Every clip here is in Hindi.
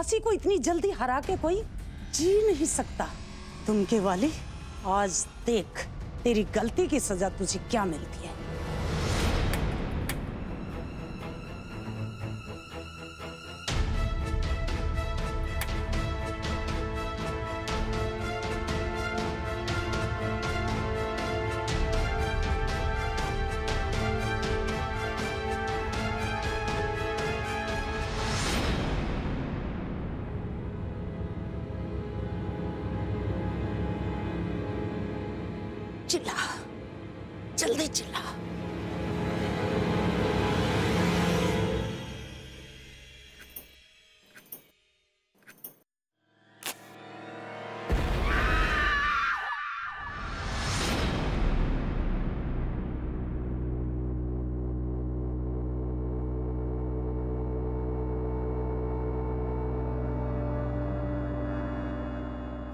दासी को इतनी जल्दी हरा के कोई जी नहीं सकता। दुमके वाली, आज देख तेरी गलती की सजा तुझे क्या मिलती है। चिल्ला, जल्दी चिल्ला।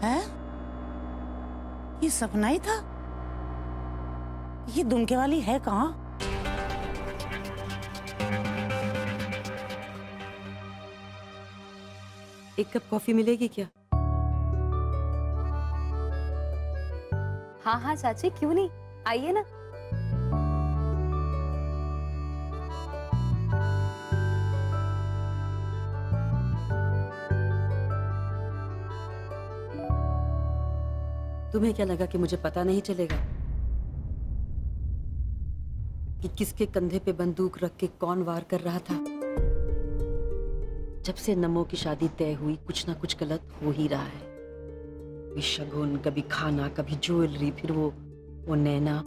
हैं? ये सपना ही था? ये दुमके वाली है कहाँ? एक कप कॉफी मिलेगी क्या? हाँ हाँ चाची, क्यों नहीं, आइए ना। तुम्हें क्या लगा कि मुझे पता नहीं चलेगा कि किसके कंधे पे बंदूक रख के कौन वार कर रहा था? जब से नमो की शादी तय हुई कुछ ना कुछ गलत हो ही रहा है। कभी शगुन, कभी खाना, कभी ज्वेलरी, फिर वो नैना।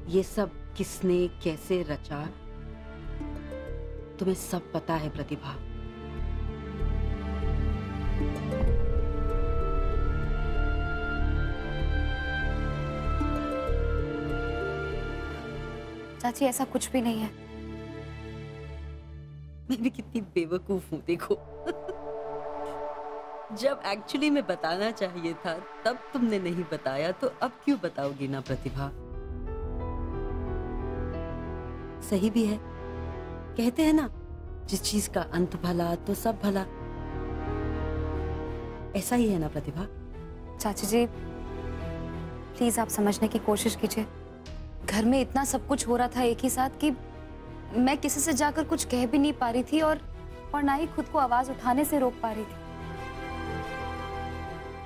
ये सब किसने कैसे रचा, तुम्हें सब पता है प्रतिभा। चाची ऐसा कुछ भी नहीं है। मैं भी कितनी बेवकूफ हूं देखो। जब एक्चुअली में बताना चाहिए था तब तुमने नहीं बताया, तो अब क्यों बताओगी ना प्रतिभा? सही भी है, कहते हैं ना जिस चीज का अंत भला तो सब भला। ऐसा ही है ना प्रतिभा? चाची जी प्लीज आप समझने की कोशिश कीजिए। घर में इतना सब कुछ हो रहा था एक ही साथ कि मैं किसी से जाकर कुछ कह भी नहीं पा रही थी और ना ही खुद को आवाज उठाने से रोक पा रही थी।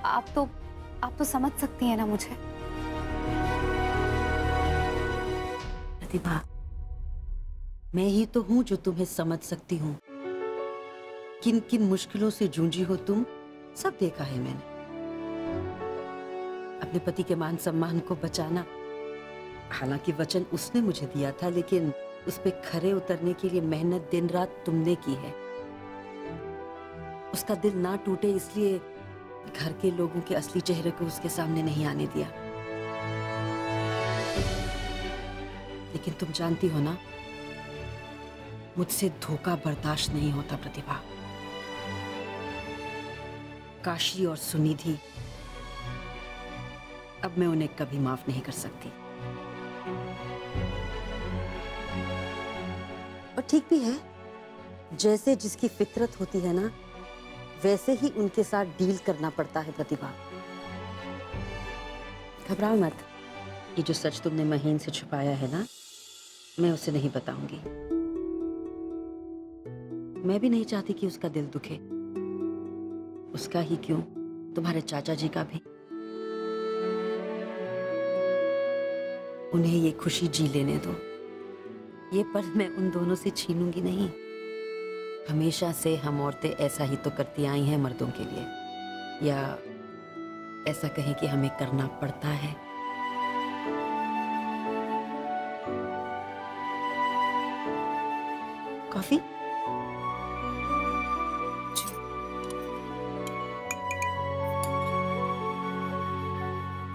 आप तो समझ सकती हैं ना मुझे। प्रतिभा, मैं ही तो हूं जो तुम्हें समझ सकती हूँ। किन किन मुश्किलों से जूझी हो तुम, सब देखा है मैंने। अपने पति के मान सम्मान को बचाना, हालांकि वचन उसने मुझे दिया था, लेकिन उस पे खरे उतरने के लिए मेहनत दिन रात तुमने की है। उसका दिल ना टूटे इसलिए घर के लोगों के असली चेहरे को उसके सामने नहीं आने दिया। लेकिन तुम जानती हो ना, मुझसे धोखा बर्दाश्त नहीं होता प्रतिभा। काशी और सुनिधि, अब मैं उन्हें कभी माफ नहीं कर सकती। और ठीक भी है, जैसे जिसकी फितरत होती है ना, वैसे ही उनके साथ डील करना पड़ता है प्रतिभा। घबराओ मत, ये जो सच तुमने महीन से छुपाया है ना, मैं उसे नहीं बताऊंगी। मैं भी नहीं चाहती कि उसका दिल दुखे। उसका ही क्यों, तुम्हारे चाचा जी का भी। उन्हें ये खुशी जी लेने दो। ये पल मैं उन दोनों से छीनूंगी नहीं। हमेशा से हम औरतें ऐसा ही तो करती आई हैं मर्दों के लिए, या ऐसा कहें कि हमें करना पड़ता है। कॉफी?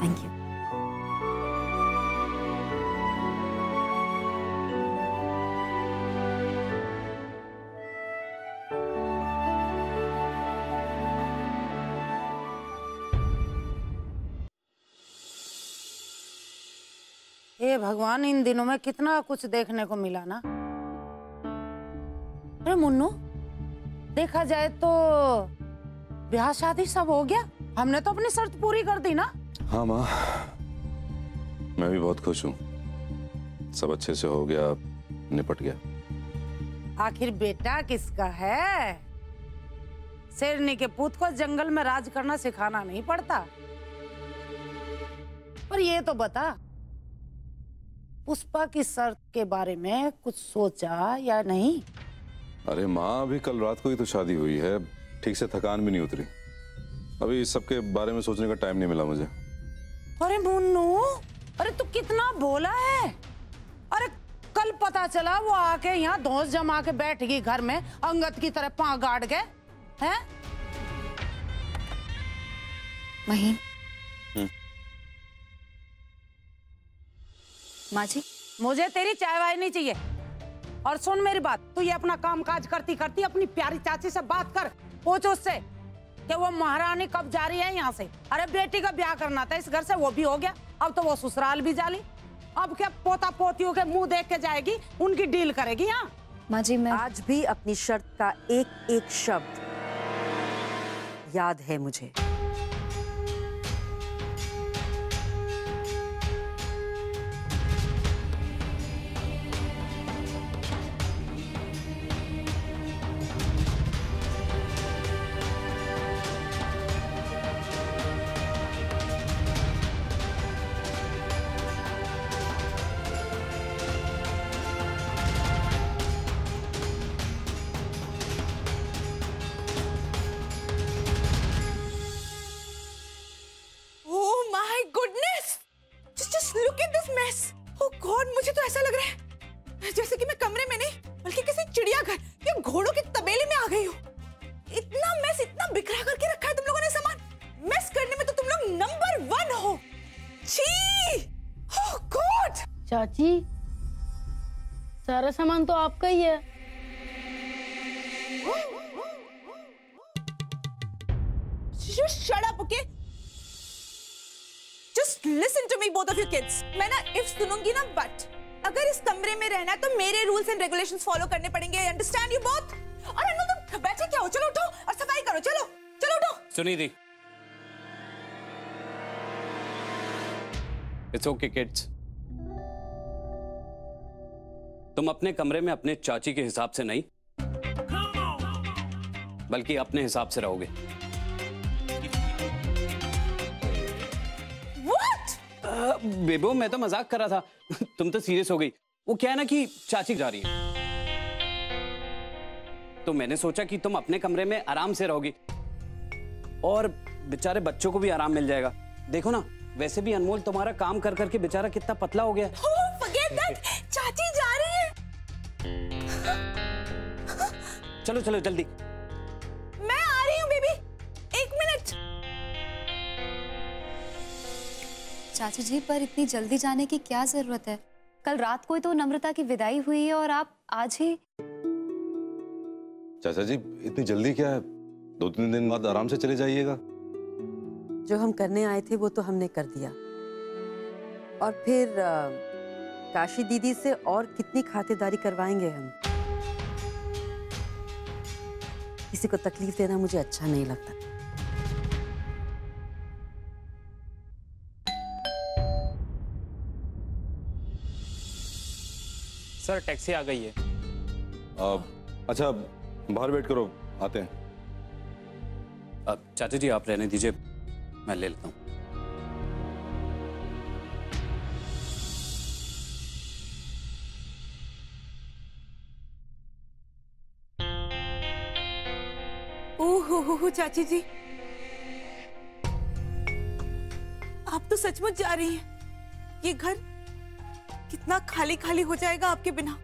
Thank you. हे भगवान, इन दिनों में कितना कुछ देखने को मिला ना। अरे मुन्नू, देखा जाए तो ब्याह शादी सब हो गया, हमने तो अपनी शर्त पूरी कर दी ना। हाँ माँ, मैं भी बहुत खुश हूँ, सब अच्छे से हो गया, निपट गया। आखिर बेटा किसका है? शेरनी के पूत को जंगल में राज करना सिखाना नहीं पड़ता। पर ये तो बता, पुष्पा की शर्त के बारे में कुछ सोचा या नहीं? अरे माँ, अभी कल रात को ही तो शादी हुई है, ठीक से थकान भी नहीं उतरी। अभी इस सब के बारे में सोचने का टाइम नहीं मिला मुझे। अरे मुन्नू, अरे तू कितना भोला है। अरे कल पता चला वो आके यहाँ धौंस जमा के बैठ गई घर में, अंगद की तरह पांव गाड़ के, हैं? महीन, माँ जी, मुझे तेरी चाय वाय नहीं चाहिए। और सुन मेरी बात, तू ये अपना काम काज करती करती अपनी प्यारी चाची से बात कर, पूछ उससे कि वो महारानी कब जा रही है यहाँ से। अरे बेटी का ब्याह करना था इस घर से, वो भी हो गया, अब तो वो ससुराल भी जा ली। अब क्या पोता पोतियों के मुंह देख के जाएगी, उनकी डील करेगी यहाँ। माँ जी, मैं आज भी अपनी शर्त का एक एक शब्द याद है मुझे। मुझे तो ऐसा लग रहा है जैसे कि मैं कमरे में नहीं बल्कि किसी चिड़ियाघर या घोड़ों के तबेले में आ गई हूँ। इतना मैस, इतना बिखरा करके रखा है तुम लोगों ने सामान। मैस करने में तो तुम लोग नंबर 1 हो। छी! ओह गॉड! चाची, सारा सामान तो आपका ही है। Just shut up, okay? Just listen to me, both of you kids. मैं ना if सुनूंगी ना but. अगर इस कमरे में रहना है तो मेरे रूल्स एंड रेगुलेशंस फॉलो करने पड़ेंगे। Understand you both? और अनु तुम बैठे क्या हो? चलो उठो और सफाई करो। चलो चलो उठो। सुनिधि, इट्स ओके किड्स, तुम अपने कमरे में अपने चाची के हिसाब से नहीं बल्कि अपने हिसाब से रहोगे। बेबो, मैं तो मजाक कर रहा था, तुम तो सीरियस हो गई। वो क्या है ना कि चाची जा रही है, तो मैंने सोचा कि तुम अपने कमरे में आराम से रहोगी और बेचारे बच्चों को भी आराम मिल जाएगा। देखो ना, वैसे भी अनमोल तुम्हारा काम कर करके बेचारा कितना पतला हो गया है। Oh, forget that! चाची जा रही है। चलो चलो जल्दी। मैं आ रही हूँ बेबी, 1 मिनट। चाची जी, पर इतनी जल्दी जाने की क्या जरूरत है? कल रात को ही तो नम्रता की विदाई हुई है और आप आज ही। चाचा जी, इतनी जल्दी क्या है? 2-3 दिन बाद आराम से चले जाइएगा। जो हम करने आए थे वो तो हमने कर दिया, और फिर काशी दीदी से और कितनी खातिरदारी करवाएंगे हम। किसी को तकलीफ देना मुझे अच्छा नहीं लगता। सर, टैक्सी आ गई है। अच्छा, बाहर वेट करो, आते हैं। अब चाचा जी आप रहने दीजिए, मैं ले लेता हूँ। ओहो चाची जी, आप तो सचमुच जा रही हैं। ये घर कितना खाली खाली हो जाएगा आपके बिना।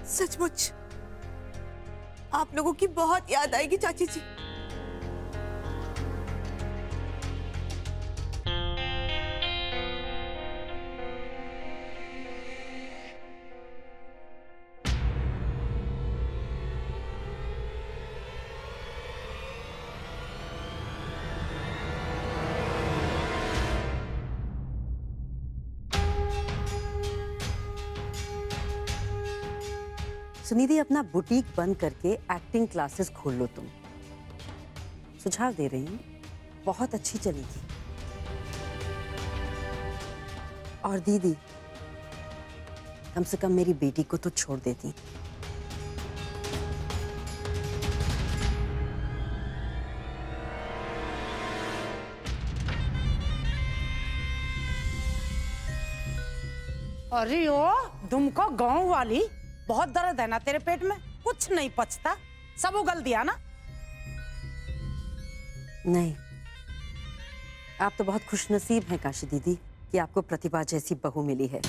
सचमुच आप लोगों की बहुत याद आएगी चाची जी। सुनिधि, अपना बुटीक बंद करके एक्टिंग क्लासेस खोल लो तुम। सुझाव दे रही हूँ, बहुत अच्छी चलेगी। और दीदी, कम से कम मेरी बेटी को तो छोड़ देती। अरे ओ दुमका गांव वाली, बहुत दर्द है ना तेरे पेट में? कुछ नहीं पचता, सब उगल दिया ना? नहीं, आप तो बहुत खुशनसीब हैं काशी दीदी कि आपको प्रतिभा जैसी बहू मिली है।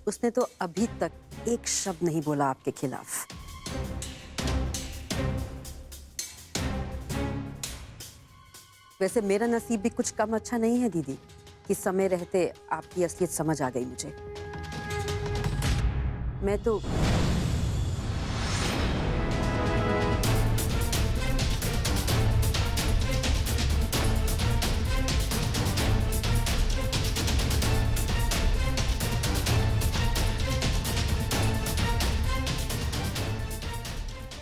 उसने तो अभी तक एक शब्द नहीं बोला आपके खिलाफ। वैसे मेरा नसीब भी कुछ कम अच्छा नहीं है दीदी कि समय रहते आपकी असलियत समझ आ गई मुझे। मैं तो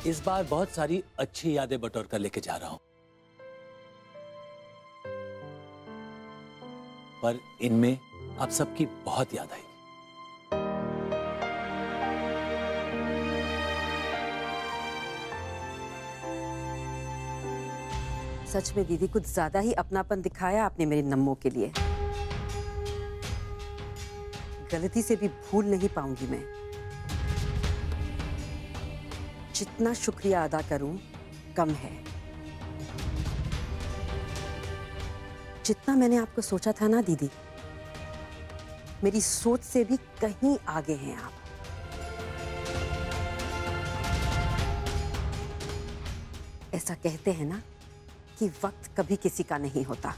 इस बार बहुत सारी अच्छी यादें बटोर कर लेके जा रहा हूं, पर इनमें आप सबकी बहुत याद आएगी। सच में दीदी, कुछ ज्यादा ही अपनापन दिखाया आपने मेरे नम्मों के लिए। गलती से भी भूल नहीं पाऊंगी मैं। जितना शुक्रिया अदा करूं कम है। जितना मैंने आपको सोचा था ना दीदी, मेरी सोच से भी कहीं आगे हैं आप। ऐसा कहते हैं ना कि वक्त कभी किसी का नहीं होता।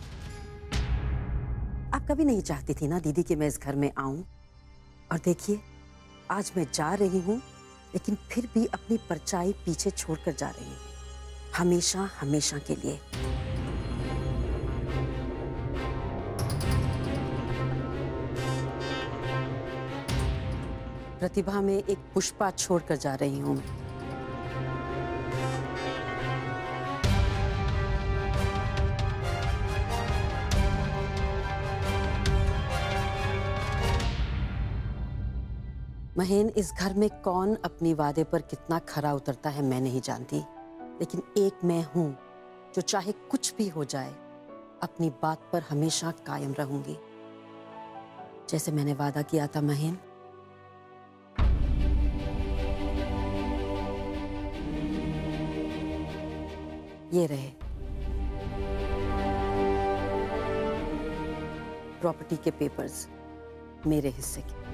आप कभी नहीं चाहती थी ना दीदी कि मैं इस घर में आऊं, और देखिए आज मैं जा रही हूं, लेकिन फिर भी अपनी परछाई पीछे छोड़कर जा रही हूं, हमेशा हमेशा के लिए। प्रतिभा में एक पुष्पा छोड़कर जा रही हूं मैं। महेन, इस घर में कौन अपनी वादे पर कितना खरा उतरता है मैं नहीं जानती, लेकिन एक मैं हूं जो चाहे कुछ भी हो जाए अपनी बात पर हमेशा कायम रहूंगी, जैसे मैंने वादा किया था महेन। ये रहे प्रॉपर्टी के पेपर्स, मेरे हिस्से के।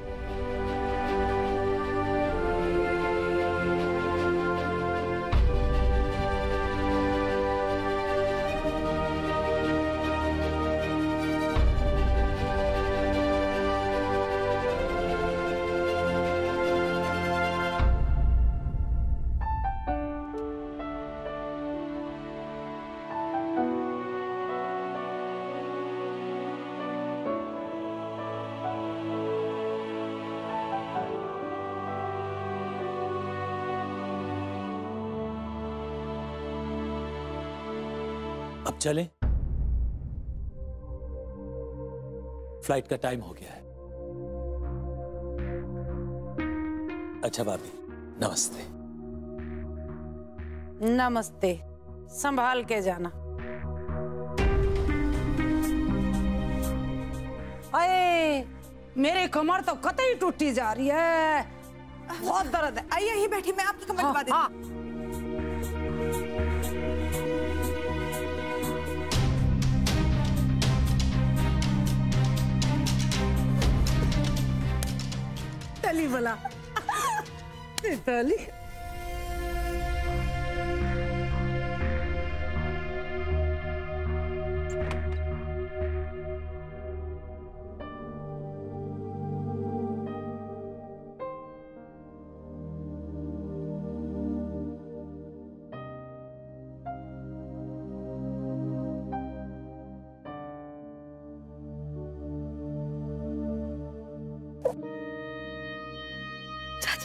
अब चलें? फ्लाइट का टाइम हो गया है। अच्छा भाभी, नमस्ते। नमस्ते, संभाल के जाना। अरे मेरी कमर तो कतई टूटी जा रही है, बहुत दर्द है। आइए यहीं बैठी, मैं आपकी कमर दबा देती हूँ। तली बोला तली।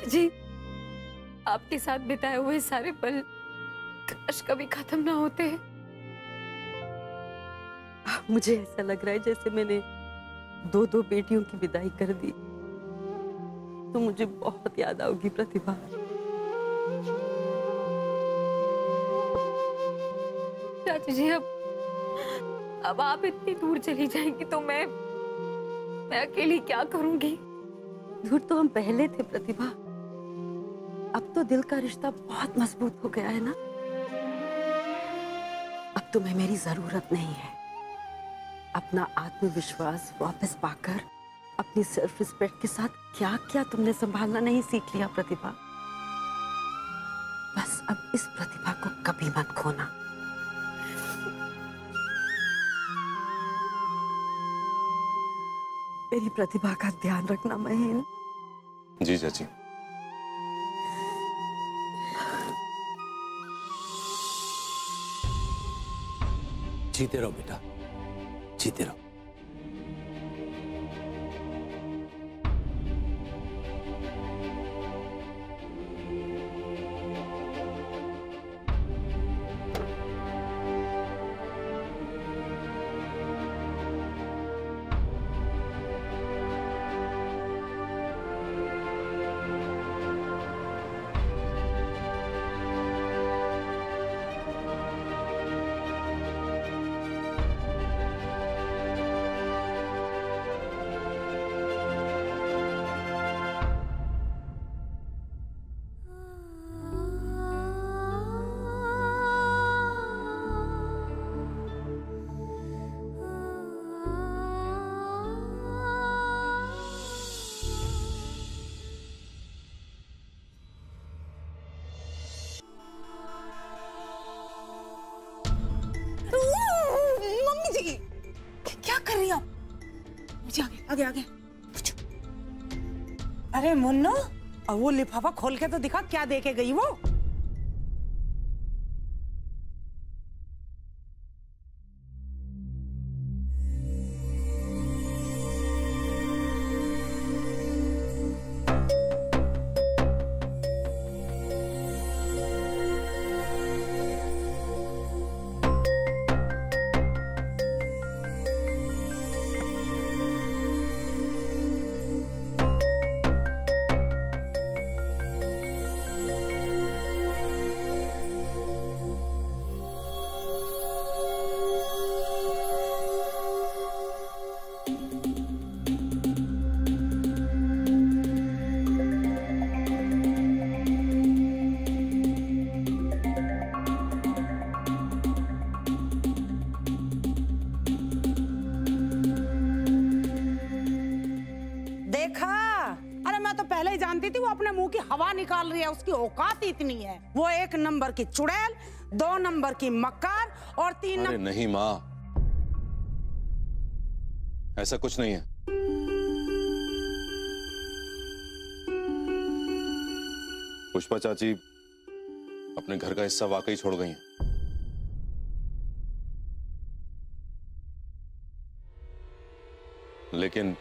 जी, आपके साथ बिताए हुए सारे पल काश कभी खत्म ना होते। मुझे ऐसा लग रहा है जैसे मैंने दो दो बेटियों की विदाई कर दी। तो मुझे बहुत याद आओगी प्रतिभा। चाची जी, अब आप इतनी दूर चली जाएंगी तो मैं अकेली क्या करूंगी? दूर तो हम पहले थे प्रतिभा, अब तो दिल का रिश्ता बहुत मजबूत हो गया है ना। अब तुम्हें मेरी जरूरत नहीं है। अपना आत्मविश्वास वापस पाकर अपनी सेल्फ रिस्पेक्ट के साथ क्या क्या तुमने संभालना नहीं सीख लिया प्रतिभा। बस अब इस प्रतिभा को कभी मत खोना। मेरी प्रतिभा का ध्यान रखना महेंद्र। जी चाची। जीते रहो बेटा, जीते रहो। आगे आगे। अरे मुन्नो, अब वो लिफाफा खोल के तो दिखा, क्या दे के गई वो? पहले ही जानती थी वो अपने मुंह की हवा निकाल रही है, उसकी औकात इतनी है। वो 1 नंबर की चुड़ैल, 2 नंबर की मक्कार और 3 अरे नहीं माँ, ऐसा कुछ नहीं है। पुष्पा चाची अपने घर का हिस्सा वाकई छोड़ गई हैं। लेकिन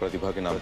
प्रतिभा के नाम